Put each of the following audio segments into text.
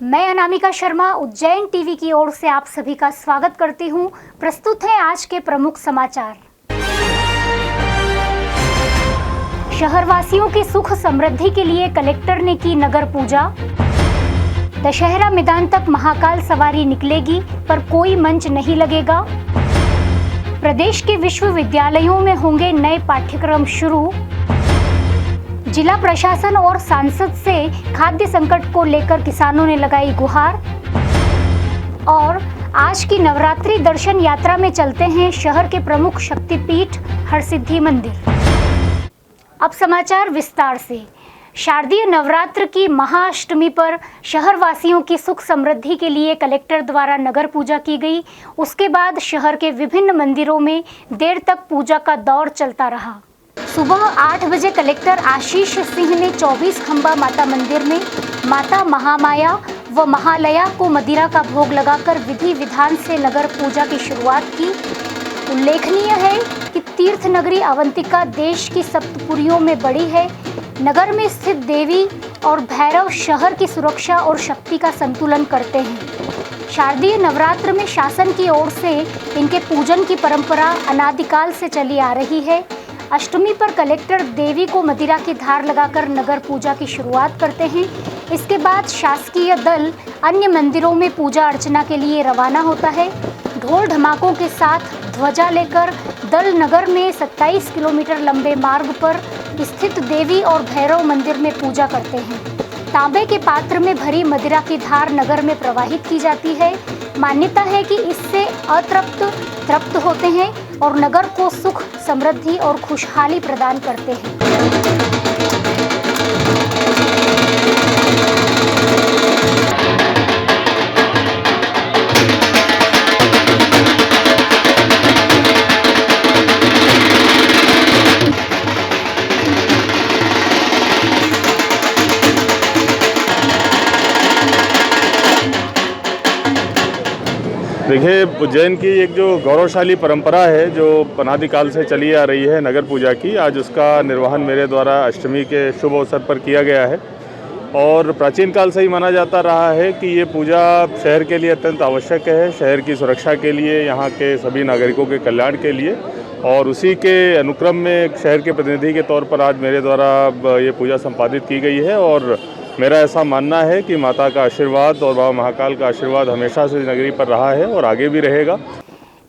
मैं अनामिका शर्मा उज्जैन टीवी की ओर से आप सभी का स्वागत करती हूं। प्रस्तुत है आज के प्रमुख समाचार। शहरवासियों की सुख समृद्धि के लिए कलेक्टर ने की नगर पूजा। दशहरा मैदान तक महाकाल सवारी निकलेगी पर कोई मंच नहीं लगेगा। प्रदेश के विश्वविद्यालयों में होंगे नए पाठ्यक्रम शुरू। जिला प्रशासन और सांसद से खाद्य संकट को लेकर किसानों ने लगाई गुहार। और आज की नवरात्रि दर्शन यात्रा में चलते हैं शहर के प्रमुख शक्तिपीठ हरसिद्धि मंदिर। अब समाचार विस्तार से। शारदीय नवरात्र की महाअष्टमी पर शहरवासियों की सुख समृद्धि के लिए कलेक्टर द्वारा नगर पूजा की गई। उसके बाद शहर के विभिन्न मंदिरों में देर तक पूजा का दौर चलता रहा। सुबह 8 बजे कलेक्टर आशीष सिंह ने 24 खंबा माता मंदिर में माता महामाया व महालया को मदिरा का भोग लगाकर विधि विधान से नगर पूजा की शुरुआत की। उल्लेखनीय है कि तीर्थ नगरी अवंतिका देश की सप्तपुरियों में बड़ी है। नगर में स्थित देवी और भैरव शहर की सुरक्षा और शक्ति का संतुलन करते हैं। शारदीय नवरात्र में शासन की ओर से इनके पूजन की परंपरा अनादिकाल से चली आ रही है। अष्टमी पर कलेक्टर देवी को मदिरा की धार लगाकर नगर पूजा की शुरुआत करते हैं। इसके बाद शासकीय दल अन्य मंदिरों में पूजा अर्चना के लिए रवाना होता है। ढोल ढमाकों के साथ ध्वजा लेकर दल नगर में 27 किलोमीटर लंबे मार्ग पर स्थित देवी और भैरव मंदिर में पूजा करते हैं। तांबे के पात्र में भरी मदिरा की धार नगर में प्रवाहित की जाती है। मान्यता है कि इससे अतृप्त तृप्त होते हैं और नगर को सुख समृद्धि और खुशहाली प्रदान करते हैं। देखिए, उज्जैन की एक जो गौरवशाली परंपरा है जो अनादिकाल से चली आ रही है नगर पूजा की, आज उसका निर्वहन मेरे द्वारा अष्टमी के शुभ अवसर पर किया गया है। और प्राचीन काल से ही माना जाता रहा है कि ये पूजा शहर के लिए अत्यंत आवश्यक है, शहर की सुरक्षा के लिए, यहाँ के सभी नागरिकों के कल्याण के लिए। और उसी के अनुक्रम में शहर के प्रतिनिधि के तौर पर आज मेरे द्वारा ये पूजा संपादित की गई है। और मेरा ऐसा मानना है कि माता का आशीर्वाद और बाबा महाकाल का आशीर्वाद हमेशा से नगरी पर रहा है और आगे भी रहेगा।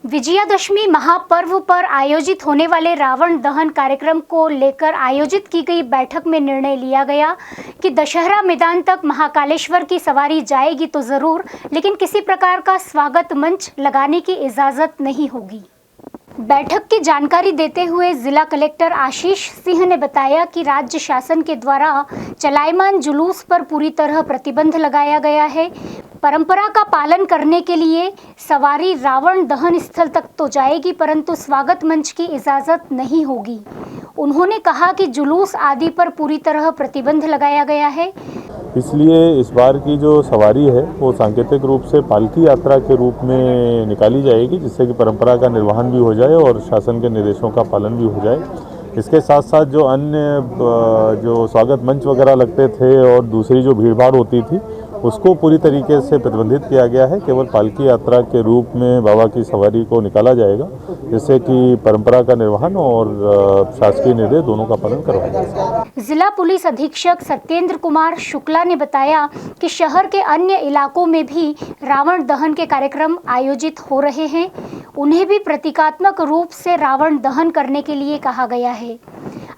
विजयादशमी महापर्व पर आयोजित होने वाले रावण दहन कार्यक्रम को लेकर आयोजित की गई बैठक में निर्णय लिया गया कि दशहरा मैदान तक महाकालेश्वर की सवारी जाएगी तो जरूर, लेकिन किसी प्रकार का स्वागत मंच लगाने की इजाजत नहीं होगी। बैठक की जानकारी देते हुए जिला कलेक्टर आशीष सिंह ने बताया कि राज्य शासन के द्वारा चलायमान जुलूस पर पूरी तरह प्रतिबंध लगाया गया है। परंपरा का पालन करने के लिए सवारी रावण दहन स्थल तक तो जाएगी, परंतु स्वागत मंच की इजाजत नहीं होगी। उन्होंने कहा कि जुलूस आदि पर पूरी तरह प्रतिबंध लगाया गया है। इसलिए इस बार की जो सवारी है वो सांकेतिक रूप से पालकी यात्रा के रूप में निकाली जाएगी, जिससे कि परंपरा का निर्वहन भी हो जाए और शासन के निर्देशों का पालन भी हो जाए। इसके साथ साथ जो अन्य जो स्वागत मंच वगैरह लगते थे और दूसरी जो भीड़भाड़ होती थी उसको पूरी तरीके से प्रतिबंधित किया गया है। केवल पालकी यात्रा के रूप में बाबा की सवारी को निकाला जाएगा, जिससे कि परंपरा का निर्वहन और शासकीय निर्देश दोनों का पालन करवाया जाएगा। जिला पुलिस अधीक्षक सत्येंद्र कुमार शुक्ला ने बताया कि शहर के अन्य इलाकों में भी रावण दहन के कार्यक्रम आयोजित हो रहे हैं। उन्हें भी प्रतीकात्मक रूप से रावण दहन करने के लिए कहा गया है।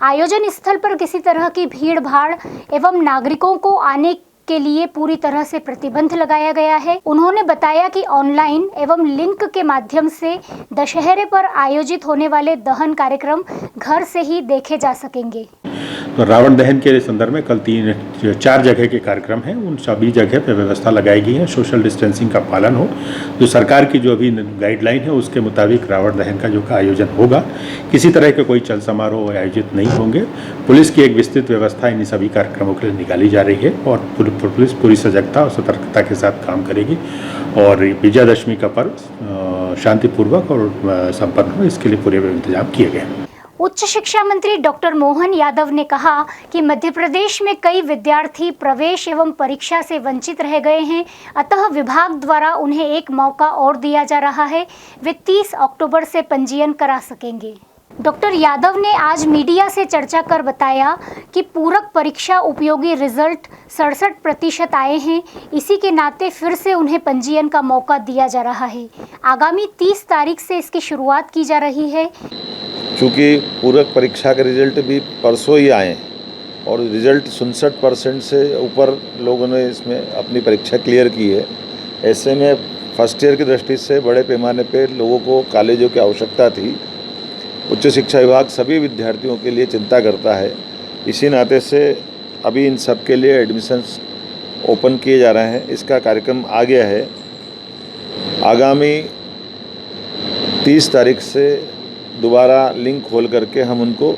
आयोजन स्थल पर किसी तरह की भीड़ भाड़ एवं नागरिकों को आने के लिए पूरी तरह से प्रतिबंध लगाया गया है। उन्होंने बताया कि ऑनलाइन एवं लिंक के माध्यम से दशहरे पर आयोजित होने वाले दहन कार्यक्रम घर से ही देखे जा सकेंगे। तो रावण दहन के संदर्भ में कल 4 जगह के कार्यक्रम हैं, उन सभी जगह पर व्यवस्था लगाई गई है, सोशल डिस्टेंसिंग का पालन हो। जो सरकार की जो अभी गाइडलाइन है उसके मुताबिक रावण दहन का जो आयोजन होगा, किसी तरह के कोई चल समारोह आयोजित नहीं होंगे। पुलिस की एक विस्तृत व्यवस्था इन सभी कार्यक्रमों के लिए निकाली जा रही है और पुलिस पूरी सजगता और सतर्कता के साथ काम करेगी और विजयादशमी का पर्व शांतिपूर्वक और संपन्न हो, इसके लिए पूरे इंतजाम किए गए हैं। उच्च शिक्षा मंत्री डॉक्टर मोहन यादव ने कहा कि मध्य प्रदेश में कई विद्यार्थी प्रवेश एवं परीक्षा से वंचित रह गए हैं, अतः विभाग द्वारा उन्हें एक मौका और दिया जा रहा है। वे 30 अक्टूबर से पंजीयन करा सकेंगे। डॉक्टर यादव ने आज मीडिया से चर्चा कर बताया कि पूरक परीक्षा उपयोगी रिजल्ट 67% आए हैं, इसी के नाते फिर से उन्हें पंजीयन का मौका दिया जा रहा है। आगामी 30 तारीख से इसकी शुरुआत की जा रही है। चूँकि पूरक परीक्षा के रिजल्ट भी परसों ही आए और रिजल्ट 67% से ऊपर लोगों ने इसमें अपनी परीक्षा क्लियर की है। ऐसे में फर्स्ट ईयर की दृष्टि से बड़े पैमाने पे लोगों को कॉलेजों की आवश्यकता थी। उच्च शिक्षा विभाग सभी विद्यार्थियों के लिए चिंता करता है, इसी नाते से अभी इन सब के लिए एडमिशन्स ओपन किए जा रहे हैं। इसका कार्यक्रम आ गया है। आगामी 30 तारीख से दोबारा लिंक खोल करके हम उनको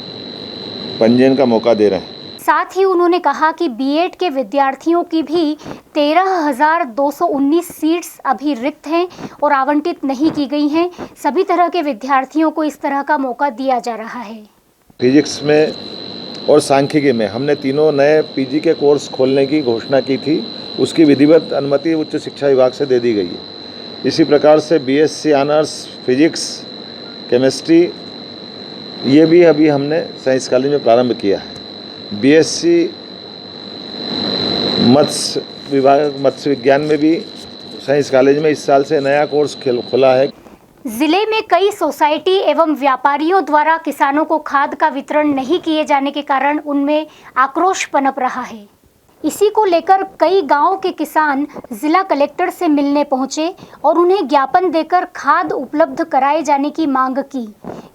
पंजीयन का मौका दे रहे हैं। साथ ही उन्होंने कहा कि बीएड के विद्यार्थियों की भी 13,219 सीट्स अभी रिक्त हैं और आवंटित नहीं की गई हैं। सभी तरह के विद्यार्थियों को इस तरह का मौका दिया जा रहा है। फिजिक्स में और सांख्यिकी में हमने तीनों नए पीजी के कोर्स खोलने की घोषणा की थी, उसकी विधिवत अनुमति उच्च शिक्षा विभाग से दे दी गई है। इसी प्रकार से बीएससी ऑनर्स फिजिक्स, केमिस्ट्री ये भी अभी हमने साइंस कॉलेज में प्रारंभ किया है। बीएससी मत्स्य विज्ञान में भी साइंस कॉलेज में इस साल से नया कोर्स खुला है। जिले में कई सोसाइटी एवं व्यापारियों द्वारा किसानों को खाद का वितरण नहीं किए जाने के कारण उनमें आक्रोश पनप रहा है। इसी को लेकर कई गांवों के किसान जिला कलेक्टर से मिलने पहुंचे और उन्हें ज्ञापन देकर खाद उपलब्ध कराए जाने की मांग की।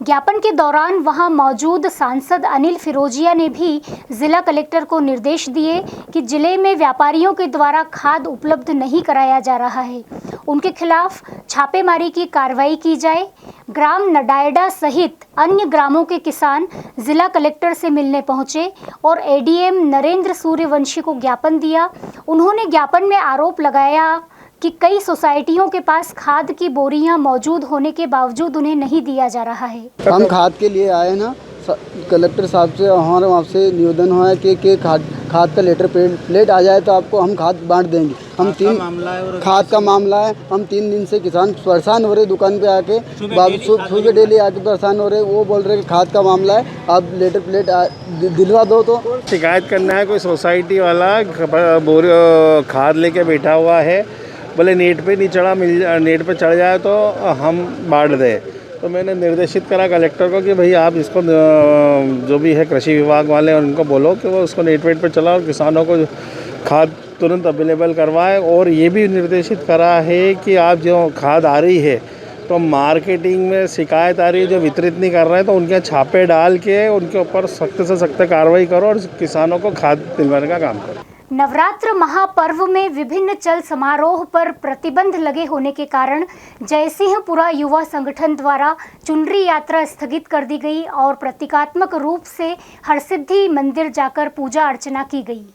ज्ञापन के दौरान वहां मौजूद सांसद अनिल फिरोजिया ने भी जिला कलेक्टर को निर्देश दिए कि जिले में व्यापारियों के द्वारा खाद उपलब्ध नहीं कराया जा रहा है, उनके खिलाफ छापेमारी की कार्रवाई की जाए। ग्राम नडायडा सहित अन्य ग्रामों के किसान जिला कलेक्टर से मिलने पहुंचे और एडीएम नरेंद्र सूर्यवंशी को ज्ञापन दिया। उन्होंने ज्ञापन में आरोप लगाया कि कई सोसाइटियों के पास खाद की बोरियां मौजूद होने के बावजूद उन्हें नहीं दिया जा रहा है। हम खाद के लिए आए ना, कलेक्टर साहब से हमारे आपसे निवेदन हुआ है कि खाद का लेटर प्लेट आ जाए तो आपको हम खाद बांट देंगे। हम खाद का मामला है, हम 3 दिन से किसान परेशान हो रहे, दुकान पे आके सुबह डेली आके परेशान हो रहे। वो बोल रहे कि खाद का मामला है, आप लेटर प्लेट दिलवा दो। तो शिकायत करना है, कोई सोसाइटी वाला खाद लेके बैठा हुआ है, बोले नेट पे नहीं चढ़ा, नेट पे चढ़ जाए तो हम बांट दें। तो मैंने निर्देशित करा कलेक्टर को कि भाई आप इसको जो भी है कृषि विभाग वाले उनको बोलो कि वो उसको नेट वेट पर चलाओ और किसानों को खाद तुरंत अवेलेबल करवाए। और ये भी निर्देशित करा है कि आप जो खाद आ रही है तो मार्केटिंग में शिकायत आ रही है, जो वितरित नहीं कर रहे हैं तो उनके छापे डाल के उनके ऊपर सख्त से सख्त कार्रवाई करो और किसानों को खाद दिलवाने का काम करो। नवरात्र महापर्व में विभिन्न चल समारोह पर प्रतिबंध लगे होने के कारण जयसिंहपुरा युवा संगठन द्वारा चुनरी यात्रा स्थगित कर दी गई और प्रतीकात्मक रूप से हरसिद्धि मंदिर जाकर पूजा अर्चना की गई।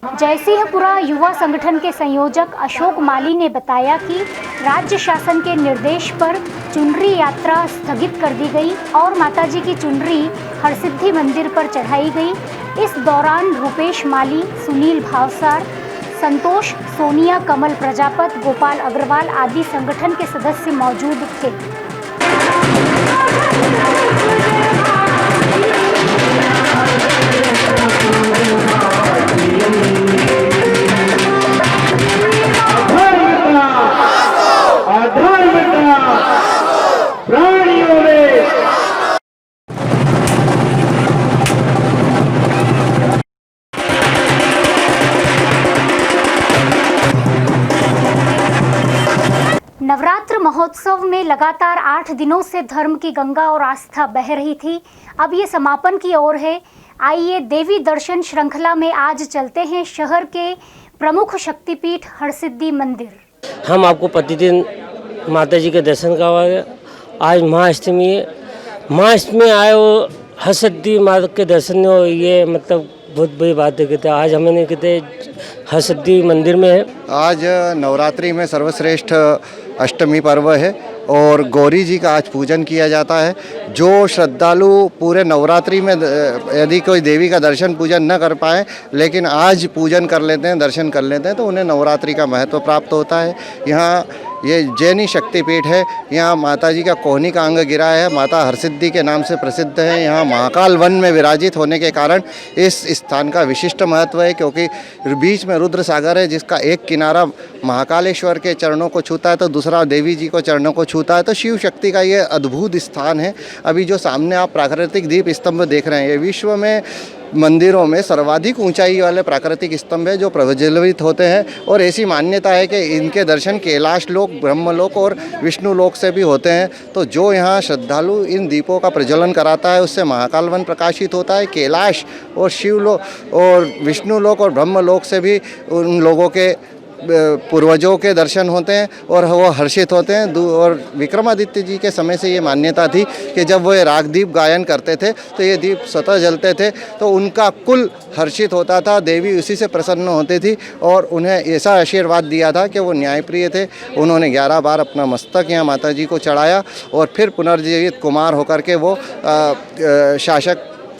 जयसिंहपुरा युवा संगठन के संयोजक अशोक माली ने बताया कि राज्य शासन के निर्देश पर चुनरी यात्रा स्थगित कर दी गई और माताजी की चुनरी हरसिद्धि मंदिर पर चढ़ाई गई। इस दौरान रूपेश माली, सुनील भावसार, संतोष सोनिया, कमल प्रजापत, गोपाल अग्रवाल आदि संगठन के सदस्य मौजूद थे। नवरात्र महोत्सव में लगातार 8 दिनों से धर्म की गंगा और आस्था बह रही थी। अब ये समापन की ओर है। आइए देवी दर्शन श्रृंखला में आज चलते हैं शहर के प्रमुख शक्तिपीठ हरसिद्धि मंदिर। हम आपको प्रतिदिन माता जी के दर्शन करवाएंगे। आज महाअष्टमी है, महाअष्टमी आए वो हरसिद्धि माता के दर्शन हो, ये मतलब बहुत बड़ी बात है। कहते आज हमने कहते हरसिद्धि मंदिर में है। आज नवरात्रि में सर्वश्रेष्ठ अष्टमी पर्व है और गौरी जी का आज पूजन किया जाता है। जो श्रद्धालु पूरे नवरात्रि में यदि कोई देवी का दर्शन पूजन न कर पाए लेकिन आज पूजन कर लेते हैं, दर्शन कर लेते हैं, तो उन्हें नवरात्रि का महत्व प्राप्त होता है। यहाँ ये जैनी शक्तिपीठ है। यहाँ माता जी का कोहनी का अंग गिरा है, माता हरसिद्धि के नाम से प्रसिद्ध है। यहाँ महाकाल वन में विराजित होने के कारण इस स्थान का विशिष्ट महत्व है, क्योंकि बीच में रुद्र सागर है जिसका एक किनारा महाकालेश्वर के चरणों को छूता है तो दूसरा देवी जी को चरणों को छूता है। तो शिव शक्ति का ये अद्भुत स्थान है। अभी जो सामने आप प्राकृतिक दीप स्तंभ देख रहे हैं, ये विश्व में मंदिरों में सर्वाधिक ऊंचाई वाले प्राकृतिक स्तंभ है जो प्रज्वलित होते हैं। और ऐसी मान्यता है कि इनके दर्शन कैलाश लोक, ब्रह्मलोक और विष्णु लोक से भी होते हैं। तो जो यहाँ श्रद्धालु इन दीपों का प्रज्वलन कराता है उससे महाकाल वन प्रकाशित होता है। कैलाश और शिवलोक और विष्णु लोक और ब्रह्मलोक से भी उन लोगों के पूर्वजों के दर्शन होते हैं और वो हर्षित होते हैं। और विक्रमादित्य जी के समय से ये मान्यता थी कि जब वो राग दीप गायन करते थे तो ये दीप स्वतः जलते थे तो उनका कुल हर्षित होता था, देवी उसी से प्रसन्न होती थी और उन्हें ऐसा आशीर्वाद दिया था कि वो न्यायप्रिय थे। उन्होंने 11 बार अपना मस्तक यहाँ माता जी को चढ़ाया और फिर पुनर्जीवित कुमार होकर के वो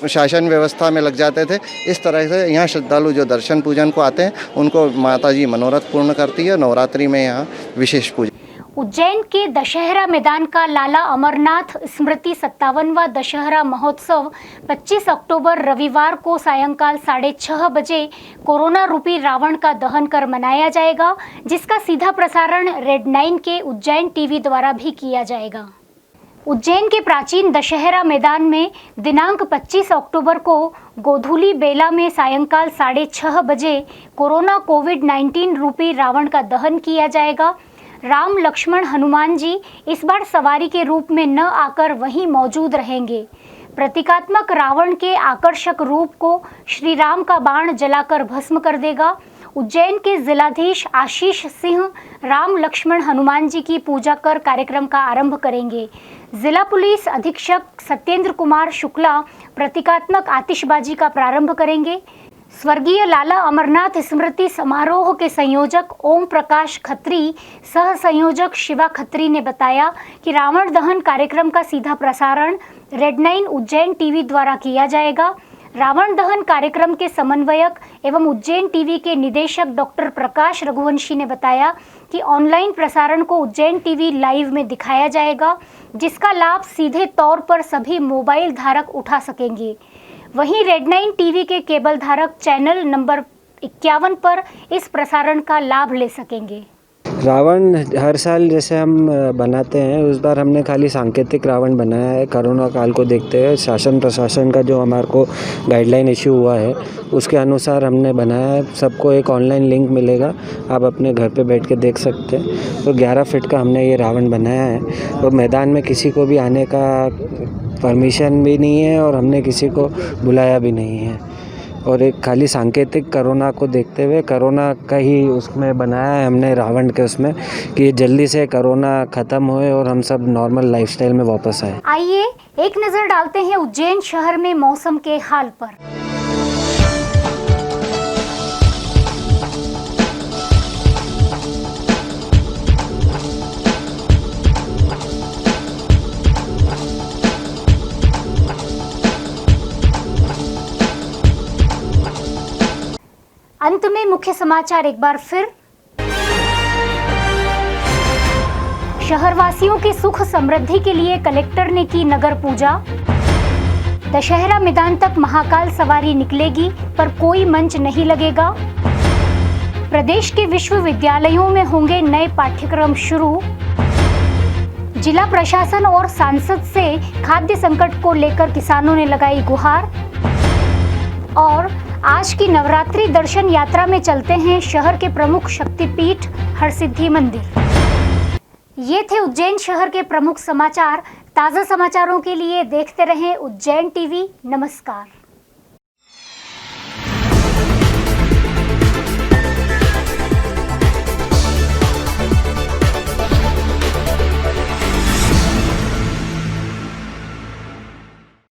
शासन व्यवस्था में लग जाते थे। इस तरह से यहाँ श्रद्धालु जो दर्शन पूजन को आते हैं उनको माता जी मनोरथ पूर्ण करती है। नवरात्रि में यहाँ विशेष पूजा। उज्जैन के दशहरा मैदान का लाला अमरनाथ स्मृति 57वां दशहरा महोत्सव 25 अक्टूबर रविवार को सायंकाल 6:30 बजे कोरोना रूपी रावण का दहन कर मनाया जाएगा, जिसका सीधा प्रसारण रेड 9 के उज्जैन टीवी द्वारा भी किया जाएगा। उज्जैन के प्राचीन दशहरा मैदान में दिनांक 25 अक्टूबर को गोधूली बेला में सायंकाल 6:30 बजे कोरोना कोविड-19 रूपी रावण का दहन किया जाएगा। राम, लक्ष्मण, हनुमान जी इस बार सवारी के रूप में न आकर वहीं मौजूद रहेंगे। प्रतीकात्मक रावण के आकर्षक रूप को श्री राम का बाण जलाकर भस्म कर देगा। उज्जैन के जिलाधीश आशीष सिंह राम, लक्ष्मण, हनुमान जी की पूजा कर कार्यक्रम का आरंभ करेंगे। जिला पुलिस अधीक्षक सत्येंद्र कुमार शुक्ला प्रतीकात्मक आतिशबाजी का प्रारंभ करेंगे। स्वर्गीय लाला अमरनाथ स्मृति समारोह के संयोजक ओम प्रकाश खत्री, सह संयोजक शिवा खत्री ने बताया कि रावण दहन कार्यक्रम का सीधा प्रसारण रेड 9 उज्जैन टीवी द्वारा किया जाएगा। रावण दहन कार्यक्रम के समन्वयक एवं उज्जैन टीवी के निदेशक डॉक्टर प्रकाश रघुवंशी ने बताया कि ऑनलाइन प्रसारण को उज्जैन टीवी लाइव में दिखाया जाएगा, जिसका लाभ सीधे तौर पर सभी मोबाइल धारक उठा सकेंगे। वहीं रेड 9 टीवी के केबल धारक चैनल नंबर 51 पर इस प्रसारण का लाभ ले सकेंगे। रावण हर साल जैसे हम बनाते हैं, उस बार हमने खाली सांकेतिक रावण बनाया है। कोरोना काल को देखते हुए शासन प्रशासन का जो हमारे को गाइडलाइन इशू हुआ है उसके अनुसार हमने बनाया है। सबको एक ऑनलाइन लिंक मिलेगा, आप अपने घर पे बैठ के देख सकते हैं। तो 11 फीट का हमने ये रावण बनाया है और मैदान में किसी को भी आने का परमिशन भी नहीं है और हमने किसी को बुलाया भी नहीं है। और एक खाली सांकेतिक कोरोना को देखते हुए कोरोना का ही उसमें बनाया है हमने रावण के उसमें, कि जल्दी से कोरोना ख़त्म होए और हम सब नॉर्मल लाइफस्टाइल में वापस आए। आइए एक नज़र डालते हैं उज्जैन शहर में मौसम के हाल पर। अंत में मुख्य समाचार एक बार फिर। शहरवासियों की सुख समृद्धि के लिए कलेक्टर ने की नगर पूजा। दशहरा मैदान तक महाकाल सवारी निकलेगी पर कोई मंच नहीं लगेगा। प्रदेश के विश्वविद्यालयों में होंगे नए पाठ्यक्रम शुरू। जिला प्रशासन और सांसद से खाद्य संकट को लेकर किसानों ने लगाई गुहार। और आज की नवरात्रि दर्शन यात्रा में चलते हैं शहर के प्रमुख शक्तिपीठ हरसिद्धि मंदिर। ये थे उज्जैन शहर के प्रमुख समाचार। ताज़ा समाचारों के लिए देखते रहें उज्जैन टीवी। नमस्कार।